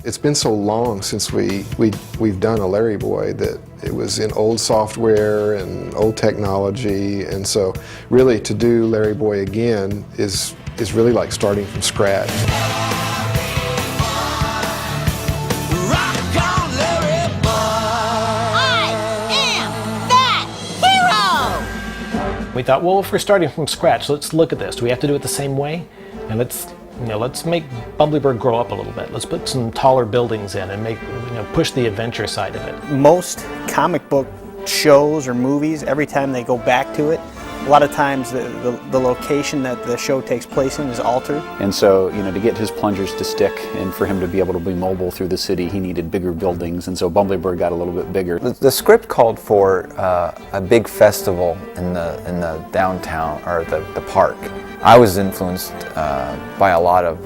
It's been so long since we've done a Larry Boy that it was in old software and old technology, and so really to do Larry Boy again is really like starting from scratch. We thought, well, if we're starting from scratch, let's look at this. Do we have to do it the same way? And let's make Bumblyburg grow up a little bit. Let's put some taller buildings in and push the adventure side of it. Most comic book shows or movies, every time they go back to it, a lot of times the location that the show takes place in is altered. And so, to get his plungers to stick and for him to be able to be mobile through the city, he needed bigger buildings, and so Bumblyburg got a little bit bigger. The script called for a big festival in the downtown, or the park. I was influenced by a lot of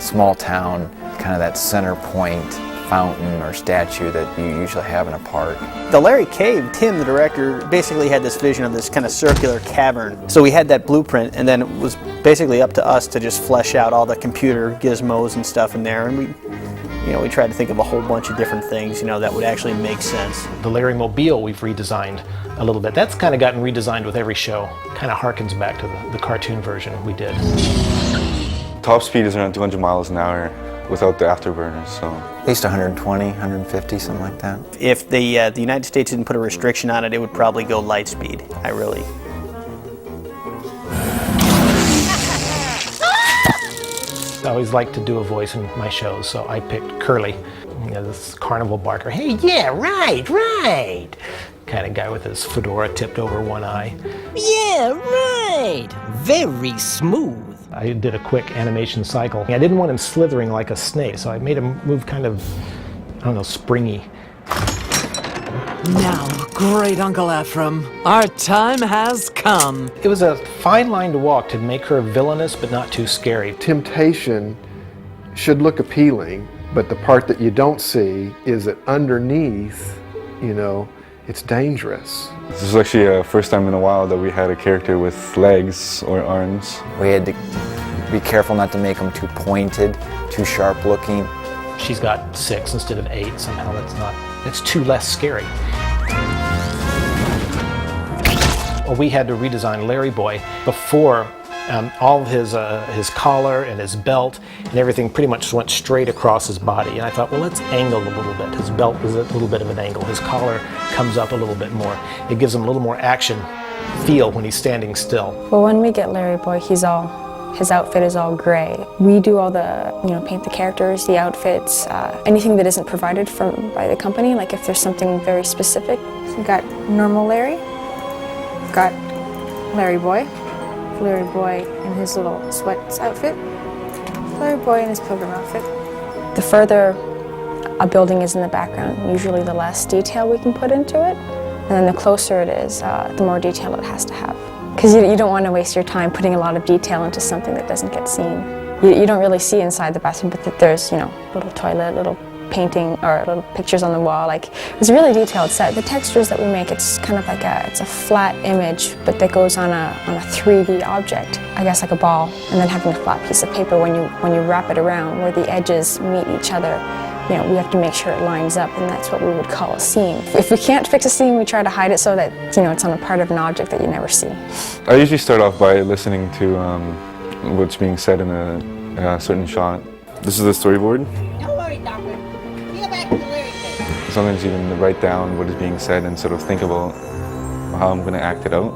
small town, kind of that center point fountain or statue that you usually have in a park. The Larry Cave, Tim, the director, basically had this vision of this kind of circular cavern. So we had that blueprint, and then it was basically up to us to just flesh out all the computer gizmos and stuff in there. And we tried to think of a whole bunch of different things, that would actually make sense. The Larry Mobile we've redesigned a little bit. That's kind of gotten redesigned with every show. Kind of harkens back to the cartoon version we did. Top speed is around 200 miles an hour without the afterburners, so. At least 120, 150, something like that. If the United States didn't put a restriction on it, it would probably go light speed. I always like to do a voice in my shows, so I picked Curly, this carnival barker. Hey, yeah, right, kind of guy with his fedora tipped over one eye. Yeah, right, very smooth. I did a quick animation cycle. I didn't want him slithering like a snake, so I made him move kind of, springy. Now, great Uncle Ephraim, our time has come. It was a fine line to walk to make her villainous but not too scary. Temptation should look appealing, but the part that you don't see is that underneath, it's dangerous. This is actually the first time in a while that we had a character with legs or arms. We had to be careful not to make them too pointed, too sharp looking. She's got 6 instead of 8. Somehow it's too less scary. Well, we had to redesign Larry Boy before all of his collar and his belt and everything pretty much went straight across his body. And I thought, well, let's angle a little bit. His belt is a little bit of an angle. His collar comes up a little bit more. It gives him a little more action feel when he's standing still. Well, when we get Larry Boy, his outfit is all gray. We do all the, paint the characters, the outfits, anything that isn't provided by the company. Like if there's something very specific. So we've got normal Larry, we've got Larry Boy in his little sweats outfit, Larry Boy in his pilgrim outfit. The further a building is in the background, usually the less detail we can put into it, and then the closer it is, the more detail it has to have. Because you don't want to waste your time putting a lot of detail into something that doesn't get seen. You don't really see inside the bathroom, but there's, little toilet, little painting, or little pictures on the wall. It's a really detailed set. The textures that we make, it's kind of like it's a flat image, but that goes on a 3D object, I guess like a ball, and then having a flat piece of paper when you wrap it around where the edges meet each other. We have to make sure it lines up, and that's what we would call a seam. If we can't fix a seam, we try to hide it so that it's on a part of an object that you never see. I usually start off by listening to what's being said in a certain shot. This is the storyboard. Don't worry, Doctor. Get back to the Larry Cave. Sometimes you can write down what is being said and sort of think about how I'm going to act it out.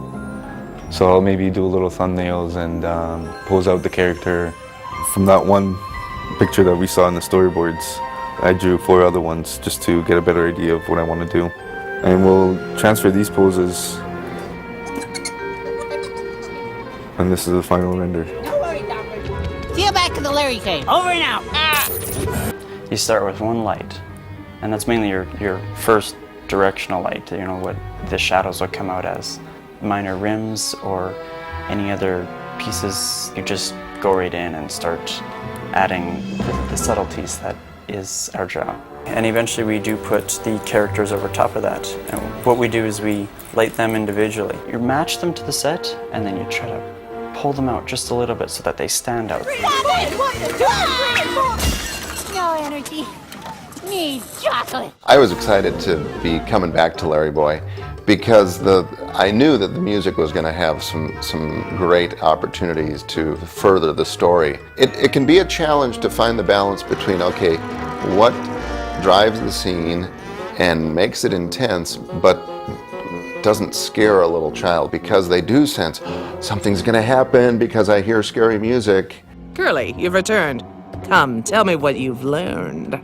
So I'll maybe do a little thumbnails and pose out the character. From that one picture that we saw in the storyboards, I drew 4 other ones just to get a better idea of what I want to do. And we'll transfer these poses. And this is the final render. Don't worry, Doctor. Get back to the Larry Cave. Over and out. You start with one light, and that's mainly your first directional light. What the shadows will come out as. Minor rims or any other pieces, you just go right in and start adding the subtleties that is our job. And eventually we do put the characters over top of that. And what we do is we light them individually. You match them to the set, and then you try to pull them out just a little bit so that they stand out. No energy. Need chocolate. I was excited to be coming back to Larry Boy because I knew that the music was going to have some great opportunities to further the story. It can be a challenge to find the balance between, okay, what drives the scene and makes it intense, but doesn't scare a little child, because they do sense something's going to happen because I hear scary music. Curly, you've returned. Come, tell me what you've learned.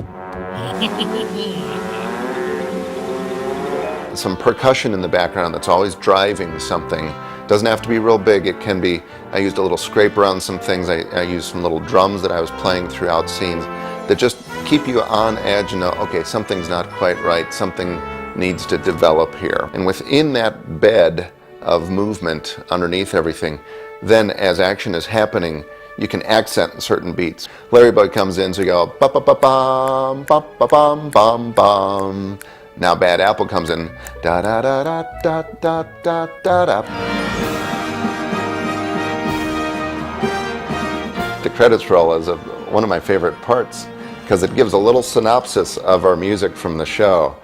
Some percussion in the background that's always driving something. Doesn't have to be real big. It can be, I used a little scraper on some things. I used some little drums that I was playing throughout scenes that just keep you on edge and know, okay, something's not quite right. Something needs to develop here. And within that bed of movement underneath everything, then as action is happening, you can accent certain beats. Larry Boy comes in, so you go ba ba ba bum ba ba bum bum bum. Now Bad Apple comes in, da da da da da da da da da. The credits roll is one of my favorite parts because it gives a little synopsis of our music from the show.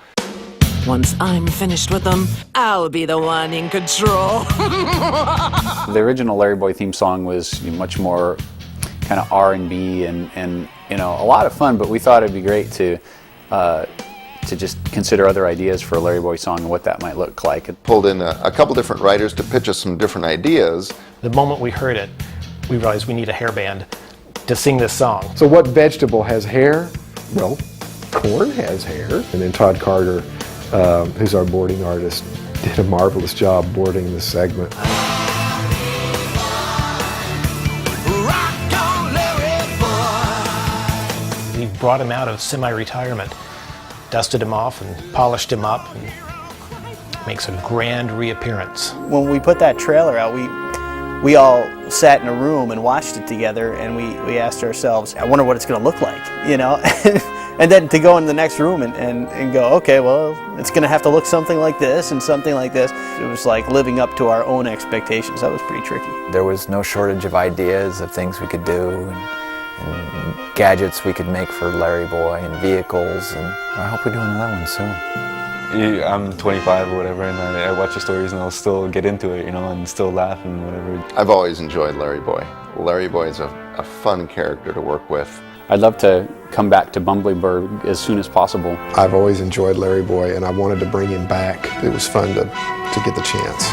Once I'm finished with them, I'll be the one in control. The original Larry Boy theme song was much more kind of R&B and you know, a lot of fun, but we thought it'd be great to just consider other ideas for a Larry Boy song and what that might look like. It pulled in a couple different writers to pitch us some different ideas. The moment we heard it, we realized we need a hair band to sing this song. So what vegetable has hair? Well, corn has hair. And then Todd Carter, who's our boarding artist, did a marvelous job boarding this segment. We brought him out of semi-retirement, dusted him off and polished him up, and makes a grand reappearance. When we put that trailer out, we all sat in a room and watched it together, and we asked ourselves, I wonder what it's going to look like, you know? And then to go in the next room and go, okay, well, it's going to have to look something like this and something like this. It was like living up to our own expectations. That was pretty tricky. There was no shortage of ideas of things we could do and gadgets we could make for Larry Boy and vehicles, and I hope we do another one soon. I'm 25 or whatever, and I watch the stories and I'll still get into it, you know, and still laugh and whatever. I've always enjoyed Larry Boy. Larry Boy is a fun character to work with. I'd love to come back to Bumblyburg as soon as possible. I've always enjoyed Larry Boy, and I wanted to bring him back. It was fun to get the chance.